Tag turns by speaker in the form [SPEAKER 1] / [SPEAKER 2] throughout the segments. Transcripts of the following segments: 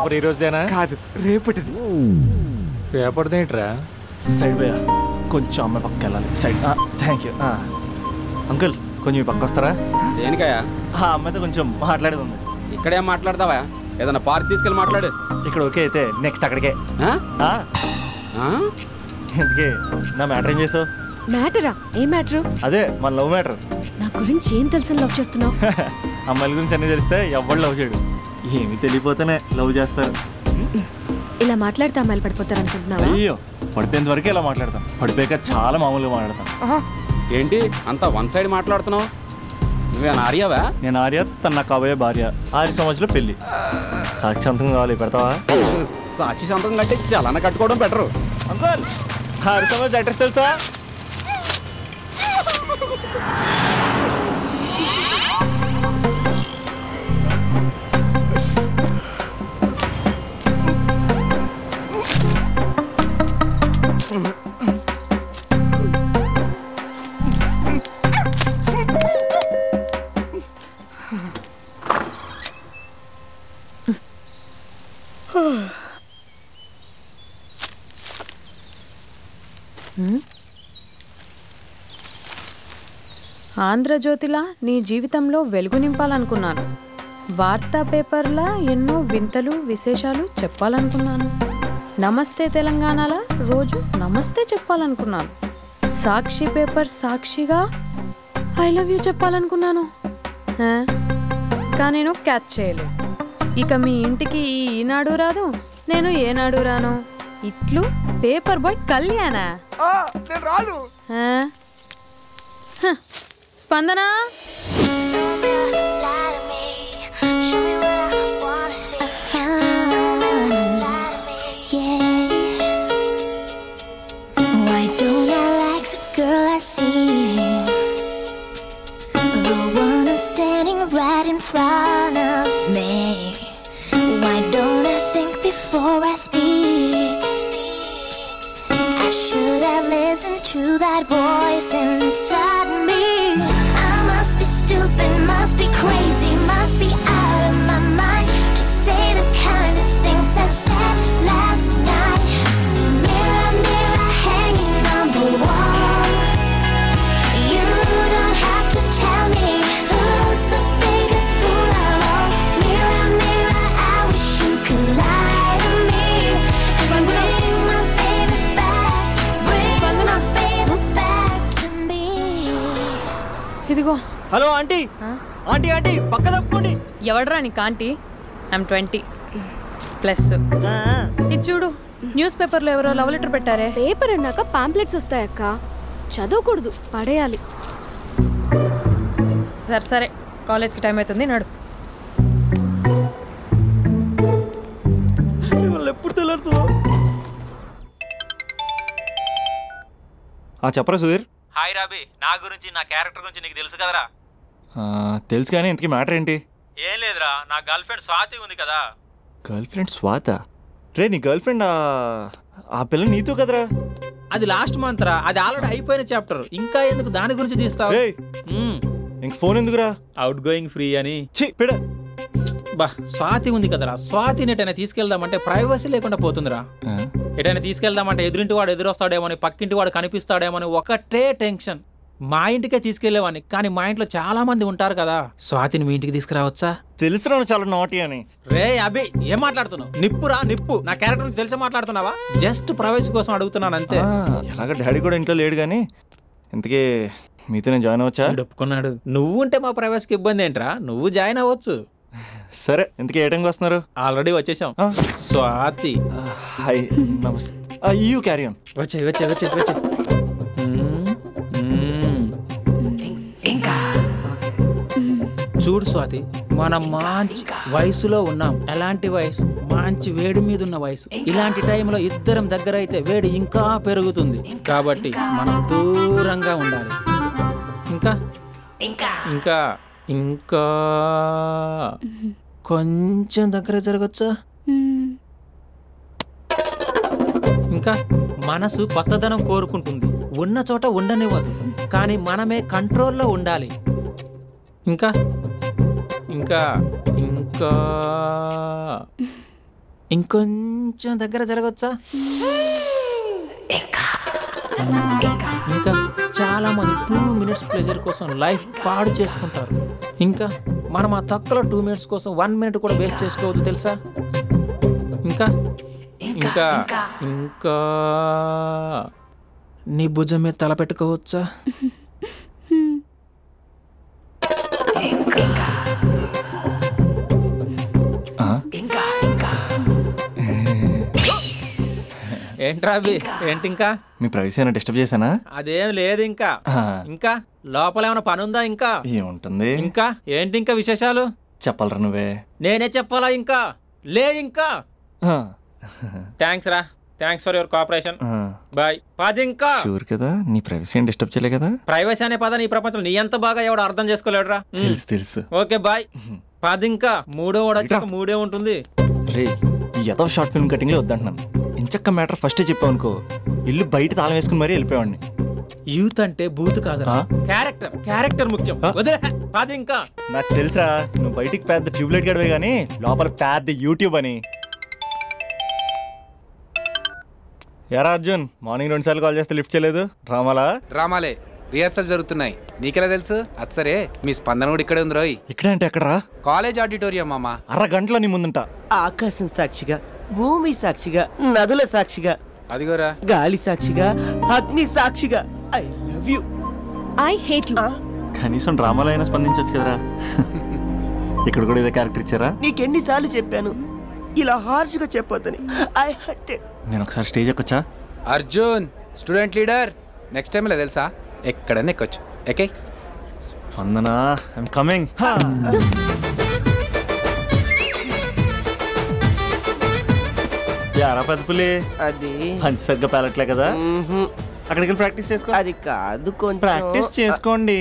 [SPEAKER 1] Paper ఈ రోజుదేనా?
[SPEAKER 2] కాదు, రేపటిది.
[SPEAKER 1] రేపటిదేంట్రా?
[SPEAKER 2] Side పోయా, కొంచెం అమ్మాయి పక్కకి వెళ్ళాలి. సైడ్. Thank you. అంకుల్, కొంచెం ఈ పక్క వస్తారా?
[SPEAKER 3] దేనికయ్యా?
[SPEAKER 2] ఆ అమ్మాయితో కొంచెం మాట్లాడేది ఉంది.
[SPEAKER 3] ఇక్కడేం మాట్లాడతావా? ఏదన్నా పార్క్ తీసుకెళ్ళి మాట్లాడు.
[SPEAKER 2] ఇక్కడ ఓకే అయితే నెక్స్ట్ అక్కడికే. ఎందుకే నా మ్యాటర్ ఏం చేసావు?
[SPEAKER 4] మ్యాటరా? ఏ మ్యాటరు?
[SPEAKER 2] అదే మన లవ్ మ్యాటర్.
[SPEAKER 4] నా గురించి ఏం తెలుసని లవ్ చేస్తున్నావు?
[SPEAKER 2] అమ్మాయిల గురించి అన్నీ తెలిస్తే ఎవరు లవ్ చేయడు. ఏమి తెలియపోతేనే లవ్ చేస్తారు.
[SPEAKER 4] ఇలా మాట్లాడితే అమ్మాయిలు పడిపోతారు అనుకుంటున్నావా?
[SPEAKER 2] అయ్యో, పడిపోయేంత వరకే ఇలా మాట్లాడతాం. పడిపోయాక చాలా మామూలుగా మాట్లాడతాం.
[SPEAKER 3] ఏంటి అంతా వన్ సైడ్ మాట్లాడుతున్నావు? నువ్వేనా ఆర్యవా?
[SPEAKER 2] నేను ఆర్య, తన నాకు కాబోయే భార్య. 6 సంవత్సరాలు పెళ్లి. సాక్షాంతం కావాలి, పెడతావా?
[SPEAKER 3] సాక్షి సంతకం కంటే చలన కట్టుకోవడం బెటరు.
[SPEAKER 2] అంకుల్, 6 సంవత్సరాలు అడ్రస్ తెలుసా?
[SPEAKER 5] ఆంధ్రజ్యోతిలా నీ జీవితంలో వెలుగు నింపాలనుకున్నాను. వార్తా పేపర్లా ఎన్నో వింతలు విశేషాలు చెప్పాలనుకున్నాను. నమస్తే తెలంగాణలా రోజు నమస్తే చెప్పాలనుకున్నాను. సాక్షి పేపర్ సాక్షిగా ఐ లవ్ యూ చెప్పాలనుకున్నాను. కానీ నేను క్యాచ్ చేయలేదు. ఇక మీ ఇంటికి ఈనాడు రాదు, నేను ఏనాడు రాను. ఇట్లు పేపర్ బాయ్ కళ్యాణా? స్పందన,
[SPEAKER 6] standing right in front of me. Why don't I think before I speak? I should have listened to that voice inside me. I must be stupid, must be crazy, must be out of my mind to say the kind of things I said last night. Mirror, mirror hanging on the wall, you don't have to tell me who's the biggest fool of all. Mirror, mirror, I wish you could lie to me and bring my baby back, bring my baby back to me.
[SPEAKER 5] ఇదిగో.
[SPEAKER 2] Hello aunty. Aunty aunty పక్క తప్పుకోండి.
[SPEAKER 5] ఎవడరా నీకు aunty? I'm 20+. ఇది చూడు, news పేపర్లో ఎవరో love letter పెట్టారే.
[SPEAKER 4] Paper అన్నాక పాంప్లెట్స్ వస్తాయక్క, చదవకూడదు, పడేయాలి.
[SPEAKER 5] సరే సరే, కాలేజ్కి టైం అవుతుంది, నడు.
[SPEAKER 2] ఎప్పుడు తెల్లారుతుందో. చెప్పరా సుధీర్?
[SPEAKER 7] హాయ్ రాబీ, నా గురించి నా క్యారెక్టర్ గురించి నీకు తెలుసు కదరా?
[SPEAKER 2] తెలుసు కానీ ఇంతకీ మ్యాటర్ ఏంటి?
[SPEAKER 7] ఏం లేదురా, నా గర్ల్ ఫ్రెండ్ స్వాతి ఉంది కదా.
[SPEAKER 2] గర్ల్ ఫ్రెండ్ స్వాత? రే, నీ గర్ల్ ఫ్రెండ్ ఆ పిల్ల నీతో కదరా?
[SPEAKER 7] అది లాస్ట్ మంత్ రా, అది ఆల్రెడీ అయిపోయిన చాప్టర్. ఇంకా ఎందుకు దాని గురించి తీస్తావు?
[SPEAKER 2] ఇంక ఫోన్ ఎందుకురా?
[SPEAKER 7] అవుట్ గోయింగ్ ఫ్రీ అని.
[SPEAKER 8] బా స్వాతి ఉంది కదరా, స్వాతిని ఎటైనా తీసుకెళ్దామంటే ప్రైవసీ లేకుండా పోతుందిరా. ఎటైనా తీసుకెళ్దామంటే ఎదురింటి వాడు ఎదురొస్తాడేమోని, పక్కింటి వాడు కనిపిస్తాడేమోని ఒకటే టెన్షన్. మా ఇంటికే తీసుకెళ్లేవాడిని, కానీ మా ఇంట్లో చాలా మంది ఉంటారు కదా. స్వాతిని మీ ఇంటికి తీసుకురావచ్చా?
[SPEAKER 2] తెలుసురా చాలా నాటి అని.
[SPEAKER 8] రే అభి, ఏం మాట్లాడుతున్నావు? నిప్పురా నిప్పు. నా క్యారెక్టర్ గురించి తెలిసి మాట్లాడుతున్నావా? జస్ట్ ప్రైవసీ కోసం అడుగుతున్నాను అంతే.
[SPEAKER 2] ఎలాగ డాడీ కూడా ఇంట్లో లేడు కానీ ఇంతకీ మీతో నేను జాయిన్ అవ్వచ్చా?
[SPEAKER 8] ఒప్పుకున్నాడు. నువ్వు ఉంటే మా ప్రైవసీకి ఇబ్బంది ఏంట్రా, నువ్వు జాయిన్ అవ్వచ్చు.
[SPEAKER 2] సరే, ఇంతకీ ఏ టైంకి వస్తున్నారు?
[SPEAKER 8] ఆల్రెడీ వచ్చేసాం. స్వాతి
[SPEAKER 2] హాయ్, నమస్తే. You carry on.
[SPEAKER 8] వచ్చే వచ్చే వచ్చే వచ్చే. చూడు స్వాతి, మనం మంచి వయసులో ఉన్నాం. ఎలాంటి వయసు? మంచి వేడి మీద ఉన్న వయసు. ఇలాంటి టైంలో ఇద్దరం దగ్గర అయితే వేడి ఇంకా పెరుగుతుంది. కాబట్టి మనం దూరంగా ఉండాలి. ఇంకా ఇంకా ఇంకా కొంచెం దగ్గర జరగచ్చా? ఇంకా మనసు కొత్తదనం కోరుకుంటుంది. ఉన్న చోట ఉండనివ్వదు, కానీ మనమే కంట్రోల్లో ఉండాలి. ఇంకా ఇంకా ఇంకా ఇంకొంచెం దగ్గర జరగచ్చా? ఇంకా చాలా మంది 2 minutes ప్లెజర్ కోసం లైఫ్ పాడు చేసుకుంటారు. ఇంకా మనం ఆ తక్కువ 2 minutes కోసం 1 minute కూడా వేస్ట్ చేసుకోవద్దు తెలుసా? ఇంకా ఇంకా ఇంకా నీ భుజం మీద తల పెట్టుకోవచ్చా? ఏంట్రా అవి? ఏంటి ఇంకా?
[SPEAKER 2] మీ ప్రైవసీ ఏమైనా డిస్టర్బ్ చేశానా?
[SPEAKER 8] అదేం లేదు. ఇంకా ఇంకా లోపల ఏమైనా పని ఉందా? ఇంకా
[SPEAKER 2] ఏముంటుంది?
[SPEAKER 8] ఇంకా ఏంటి ఇంకా విశేషాలు?
[SPEAKER 2] చెప్పాలరా నువ్వే.
[SPEAKER 8] నేనే చెప్పాలా? ఇంకా లే. ఇంకా థ్యాంక్స్ రా. Thanks for your cooperation. Bye. పది. ఇంకా
[SPEAKER 2] షూర్ కదా నీ ప్రైవసీ ఏం డిస్టర్బ్ చేయలే కదా?
[SPEAKER 8] ప్రైవసీ అనే పదాన్ని ఈ ప్రపంచంలో నీ ఎంత బాగా ఎవడు అర్థం చేసుకోలేడురా.
[SPEAKER 2] తెలుసు.
[SPEAKER 8] Okay bye. పది. ఇంకా మూడో వాడు వచ్చాక మూడే ఉంటుంది.
[SPEAKER 2] రే ఈ ఏదో షార్ట్ ఫిల్మ్ కటింగ్ లో వద్దంటున్నాను. ఇంచక్క మ్యాటర్ ఫస్ట్ చెప్పావు అనుకో, ఇల్లు బయట తాళం వేసుకుని మరీ వెళ్ళిపోయాడిని.
[SPEAKER 8] యూత్ అంటే బూత్ కాదు, క్యారెక్టర్ ముఖ్యం. పది. ఇంకా
[SPEAKER 2] నాకు తెలుసా నువ్వు బయటికి పెద్ద ట్యూబ్లైట్ గడవే గానీ లోపల పెద్ద యూట్యూబ్ అని. యారా అర్జున్, మార్నింగ్ 2 సార్లు కాల్ చేస్తే లిఫ్ట్ చేయలేదు.
[SPEAKER 9] డ్రామాలే రిహార్సల్ జరుగుతున్నాయి. నీకెలా తెలుసు? అది సరే, మీ స్పందన కూడా ఇక్కడే ఉంది రోయ్.
[SPEAKER 2] ఇక్కడ అంటే ఎక్కడరా?
[SPEAKER 9] కాలేజ్ ఆడిటోరియం మామ.
[SPEAKER 2] అరగంటలో నీ ముందుంట.
[SPEAKER 10] ఆకాశం సాక్షిగా, భూమి సాక్షిగా, నదుల సాక్షిగా,
[SPEAKER 9] అదిగోరా
[SPEAKER 10] గాలి సాక్షిగా, అగ్ని సాక్షిగా, I love you.
[SPEAKER 4] I hate you.
[SPEAKER 2] కనీసం డ్రామాలో అయినా స్పందించవచ్చు కదరా. ఇక్కడ కూడా ఇదే క్యారెక్టర్ ఇచ్చారా?
[SPEAKER 10] నీకెన్నిసార్లు చెప్పాను ఇలా హార్ష్గా చెప్పొద్దని. I hurted.
[SPEAKER 2] నేను ఒకసారి స్టేజ్ ఎక్కొచ్చా?
[SPEAKER 9] Arjun student leader. Next time ఇలా తెలుసా ఎక్కడన్నా ఎక్కొచ్చు. Okay
[SPEAKER 2] Spandana, I'm coming. యారా పెద్ద పులి,
[SPEAKER 10] అది
[SPEAKER 2] పంచి సరిగ్గా పేలట్లే కదా. అక్కడికి వెళ్ళి ప్రాక్టీస్ చేసుకో.
[SPEAKER 10] అది కాదు, కొంచెం
[SPEAKER 2] ప్రాక్టీస్ చేసుకోండి.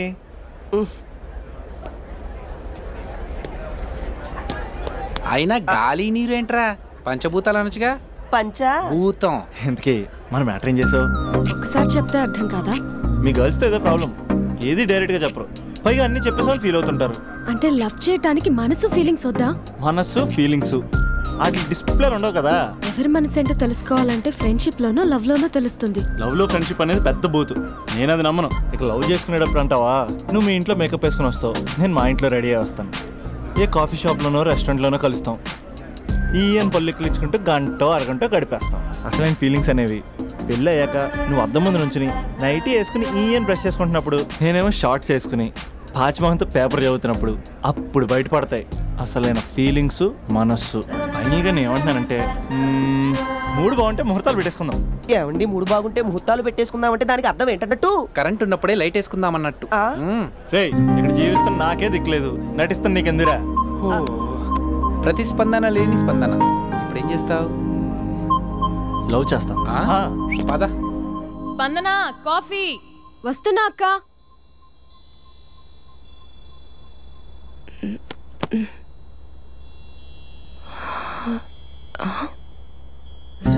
[SPEAKER 9] అయినా గాలి నీరు ఏంట్రా? పంచభూతాలు అనొచ్చుగా.
[SPEAKER 10] పంచభూతం.
[SPEAKER 2] ఎందుకే మన మ్యాటర్ ఏం చేసావు?
[SPEAKER 4] ఒకసారి చెప్తే అర్థం కాదా?
[SPEAKER 2] మీ గర్ల్స్తో ఏదో ప్రాబ్లం, ఏది డైరెక్ట్ గా చెప్పరు, పైగా అన్ని చెప్పేసి వాళ్ళు ఫీల్ అవుతుంటారు.
[SPEAKER 4] అంటే లవ్ చేయడానికి మనసు ఫీలింగ్స్ వద్దా?
[SPEAKER 2] మనస్సు ఫీలింగ్స్ అది డిస్ప్లే ఉండవు కదా.
[SPEAKER 4] ఎవరి మనసు ఏంటో తెలుసుకోవాలంటే ఫ్రెండ్షిప్ లోనో లవ్ లోనో తెలుస్తుంది.
[SPEAKER 2] లవ్ లో ఫ్రెండ్షిప్ అనేది పెద్ద బూతు. నేను అది నమ్మను. ఇక లవ్ చేసుకునేటప్పుడు అంటావా, నువ్వు మీ ఇంట్లో మేకప్ వేసుకుని వస్తావు, నేను మా ఇంట్లో రెడీ అయ్యి వస్తాను. ఏ కాఫీ షాప్లోనో రెస్టారెంట్లోనో కలుస్తాం. ఈయన పల్లెక్కులు ఇచ్చుకుంటూ గంటో అరగంటో గడిపేస్తాం. అసలైన ఫీలింగ్స్ అనేవి పెళ్ళి అయ్యాక నువ్వు అద్దం ముందు నుంచుని నైటీ వేసుకుని ఈయన బ్రష్ చేసుకుంటున్నప్పుడు, నేనేమో షార్ట్స్ వేసుకుని పాచిమోహంతో పేపర్ చదువుతున్నప్పుడు అప్పుడు బయటపడతాయి అసలైన ఫీలింగ్స్, మనస్సు. ఫైనల్గా నేను ఏమంటున్నానంటే, మూడు బాగుంటే ముహూర్తాలు పెట్టేసుకుందాం.
[SPEAKER 10] ఏమండి మూడు బాగుంటే ముహూర్తాలు పెట్టేసుకుందాం అంటే దానికి అర్థం ఏంటన్నట్టు?
[SPEAKER 9] కరెంట్ ఉన్నప్పుడే లైట్ వేసుకుందాం అన్నట్టు.
[SPEAKER 2] రే ఇక్కడ జీవిస్తున్న నాకే దిక్కులేదు, నటిస్తాను నీకెందురా?
[SPEAKER 9] ప్రతిస్పందన లేని స్పందన. ఇప్పుడు ఏం చేస్తావు?
[SPEAKER 2] లవ్ చేస్తా.
[SPEAKER 9] పద.
[SPEAKER 5] స్పందన కాఫీ.
[SPEAKER 4] వస్తున్నా అక్క.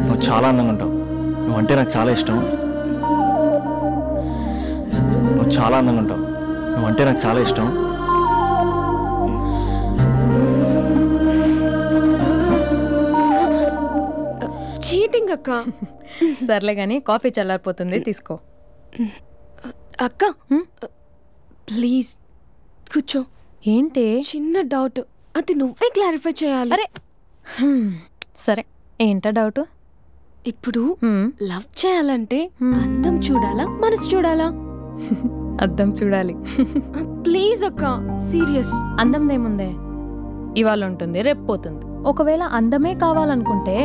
[SPEAKER 2] నువ్వు చాలా అందంగా ఉంటావు. నువ్వంటే నాకు చాలా ఇష్టం. నువ్వు చాలా అందంగా ఉంటావు. నువ్వంటే నాకు చాలా ఇష్టం.
[SPEAKER 4] చీటింగ్ అక్క.
[SPEAKER 5] సర్లే గానీ కాఫీ చల్లారిపోతుంది, తీసుకో.
[SPEAKER 4] అక్క ప్లీజ్ కూర్చో.
[SPEAKER 5] ఏంటి?
[SPEAKER 4] చిన్న డౌట్, అది నువ్వే క్లారిఫై చేయాలి.
[SPEAKER 5] అరే సరే, ఏంటా డౌట్?
[SPEAKER 4] ఇప్పుడు లవ్ చేయాలంటే అందం చూడాలా మనసు చూడాలా?
[SPEAKER 5] అద్దం చూడాలి.
[SPEAKER 4] ప్లీజ్ అక్క, సీరియస్.
[SPEAKER 5] అందందేముందే, ఇవాళ ఉంటుంది రేపు పోతుంది. ఒకవేళ అందమే కావాలనుకుంటే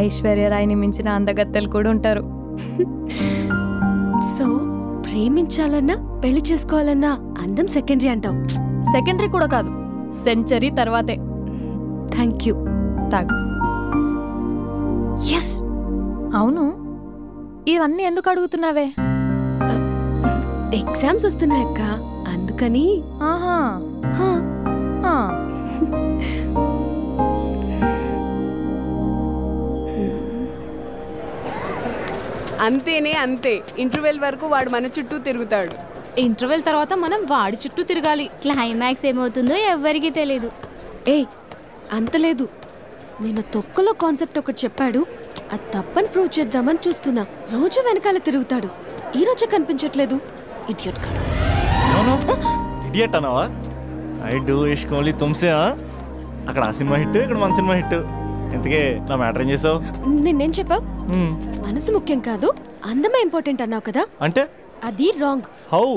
[SPEAKER 5] ఐశ్వర్యరాయ్ని మించిన అందగత్తెలు కూడా ఉంటారు.
[SPEAKER 4] సో ప్రేమించాలన్నా పెళ్లి చేసుకోవాలన్నా అందం సెకండరీ అంటావు?
[SPEAKER 5] సెకండరీ కూడా కాదు, సెంచరీ తర్వాతే.
[SPEAKER 4] Thank you.
[SPEAKER 5] తాగు.
[SPEAKER 4] ఎస్.
[SPEAKER 5] అవును, ఇవన్నీ ఎందుకు అడుగుతున్నావే?
[SPEAKER 4] ఎగ్జామ్స్ వస్తున్నాయి అక్క, అందుకని.
[SPEAKER 5] ఆహా.
[SPEAKER 11] అంతేనే అంతే. ఇంటర్వెల్ వరకు వాడు మన చుట్టూ తిరుగుతాడు.
[SPEAKER 5] ఇంటర్వెల్ తర్వాత మనం వాడి చుట్టూ తిరగాలి.
[SPEAKER 12] క్లైమాక్స్ ఏమవుతుందో ఎవ్వరికీ తెలీదు.
[SPEAKER 4] ఏయ్ అంత లేదు, నేను తొక్కలో కాన్సెప్ట్ ఒకటి చెప్పాడు, అది తప్పని ప్రూవ్ చేద్దామని చూస్తున్నా. రోజు వెనకాల తిరుగుతాడు, ఈ రోజే కనిపించట్లేదు. ఇడియట్ కాడు.
[SPEAKER 2] ఇడియట్ అన్నావా? ఐ డూ ఇష్క్ ఓన్లీ తుమ్సే. అక్కడ ఆ సినిమా హిట్, ఇక్కడ మన సినిమా హిట్. ఇంతకే నా మ్యాటర్ ఏం చేసావు?
[SPEAKER 4] నిన్నేం చెప్పావు? మనసు ముఖ్యం కాదు, అందమే ఇంపార్టెంట్ అన్నావు కదా.
[SPEAKER 2] అంటే
[SPEAKER 4] అది రాంగ్.
[SPEAKER 2] హౌ?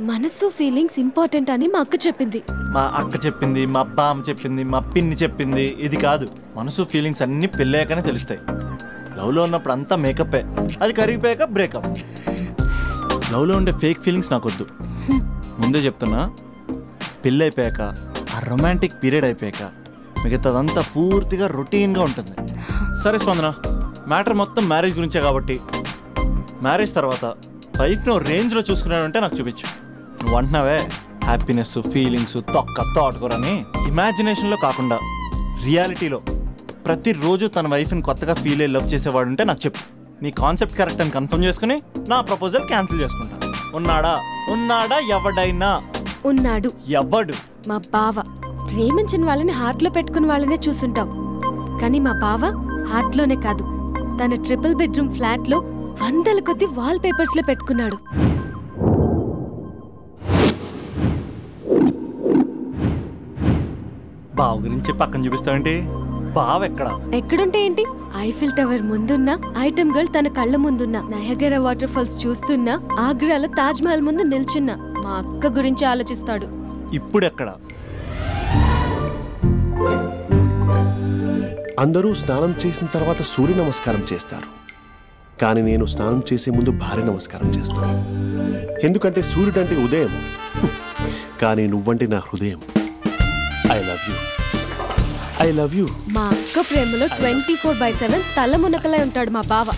[SPEAKER 2] మనసు
[SPEAKER 4] ఫీలింగ్స్ ఇంపార్టెంట్ అని మా అక్క చెప్పింది.
[SPEAKER 2] మా అక్క చెప్పింది, మా బామ్మ చెప్పింది, మా పిన్ని చెప్పింది. ఇది కాదు, మనసు ఫీలింగ్స్ అన్ని పెళ్ళాకనే తెలుస్తాయి. లవ్లో ఉన్నప్పుడు అంతా మేకప్పే, అది కరిగిపోయాక బ్రేకప్. లవ్లో ఉండే ఫేక్ ఫీలింగ్స్ నాకొద్దు. ముందే చెప్తున్నా, పెళ్ళి అయిపోయాక, ఆ రొమాంటిక్ పీరియడ్ అయిపోయాక మిగతాదంతా పూర్తిగా రొటీన్గా ఉంటుంది. సరే స్పందన, మ్యాటర్ మొత్తం మ్యారేజ్ గురించే కాబట్టి మ్యారేజ్ తర్వాత లైఫ్ను రేంజ్లో చూసుకున్నాడంటే నాకు చూపించు. నువ్వు అంటున్నావే హ్యాపీనెస్, ఫీలింగ్స్, తోటకూరని ఇమాజినేషన్లో కాకుండా రియాలిటీలో ప్రతిరోజు తన వైఫ్ని కొత్తగా ఫీల్ అయ్యి లవ్ చేసేవాడు ఉంటే నాకు చెప్పు. నీ కాన్సెప్ట్ కరెక్ట్ అని కన్ఫర్మ్ చేసుకుని నా ప్రపోజల్ క్యాన్సిల్ చేసుకుంటా. ఉన్నాడా ఎవడైనా?
[SPEAKER 4] ఉన్నాడు.
[SPEAKER 2] ఎవడు?
[SPEAKER 4] మా బావ. ప్రేమించిన వాళ్ళని హార్ట్లో పెట్టుకున్న వాళ్ళనే చూసుంటాం, కానీ మా బావ హార్ట్లోనే కాదు, తన ట్రిపుల్ బెడ్రూమ్ ఫ్లాట్లో 100ల కొద్ది వాల్ పేపర్స్ లో పెట్టుకున్నాడు.
[SPEAKER 2] బావ గురించి పక్కన చూపిస్తావేంటి? బావ
[SPEAKER 4] ఎక్కడుంటే ఏంటి? ఐఫిల్ టవర్ ముందున్న ఐటమ్ గర్ల్ తన కళ్ళ ముందున్న నయగరా వాటర్ ఫాల్స్ చూస్తున్నా, ఆగ్రాలో తాజ్ మహల్ ముందు నిల్చున్నా మా అక్క గురించి ఆలోచిస్తాడు.
[SPEAKER 2] ఇప్పుడెక్కడ?
[SPEAKER 12] అందరూ స్నానం చేసిన తర్వాత సూర్య నమస్కారం చేస్తారు, కానీ నేను స్నానం చేసే ముందు భార్య నమస్కారం చేస్తాను. ఎందుకంటే సూర్యుడు అంటే ఉదయం, కానీ నువ్వంటే నా హృదయం. I love you, I love you.
[SPEAKER 4] మా అక్క ప్రేమలో 24/7 తల మునకలై ఉంటాడు మా బావ.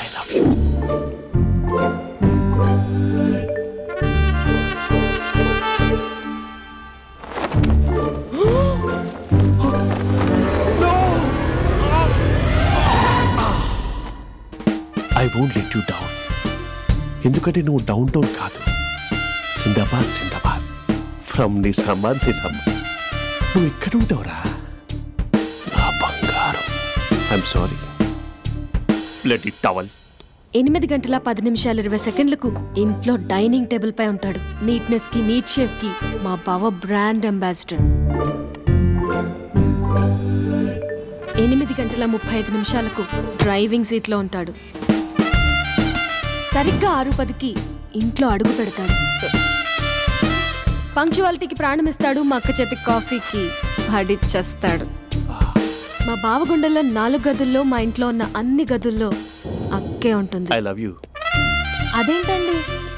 [SPEAKER 12] I love you. I won't let you down. ఎందుకంటే నువ్వు డౌన్ టౌన్ కాదు, జిందాబాద్ జిందాబాద్ ఫ్రమ్ నిజామాబాద్ నిజామాబాద్. నువ్వు ఇక్కడ ఉంటావురా నా బంగారం. I'm sorry, let it towel.
[SPEAKER 4] 8 గంటల 10 నిమిషాలు 20 సెకండ్లకు ఇంట్లో డైనింగ్ టేబుల్ పై ఉంటాడు. నీట్నెస్ కి, నీట్ షేఫ్ కి మా బావ బ్రాండ్ అంబాసిడర్. 8 గంటల 35 నిమిషాలకు డ్రైవింగ్ సీట్ లో ఉంటాడు. సరిగ్గా 6:10కి ఇంట్లో అడుగు పెడతాడు. పంక్చువాలిటీకి ప్రాణం ఇస్తాడు. మా అక్క చేతి కాఫీకి పడిచ్చేస్తాడు. మా బావ గుండెల్లో 4 గదుల్లో, మా ఇంట్లో ఉన్న అన్ని గదుల్లో అక్కే ఉంటుంది.
[SPEAKER 12] I love you.
[SPEAKER 5] అదేంటండి,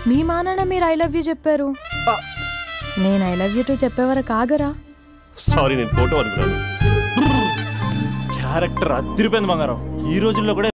[SPEAKER 5] మీ మానాన్న మీరు ఐ లవ్ యూ చెప్పారు, నేను ఐ లవ్ యూ టు చెప్పేవరకు ఆగరా?
[SPEAKER 12] సారీ, నేను ఫోటో అనుకున్నాను.
[SPEAKER 2] క్యారెక్టర్ అదిరిపోయింది బంగారం. ఈ రోజుల్లో కూడా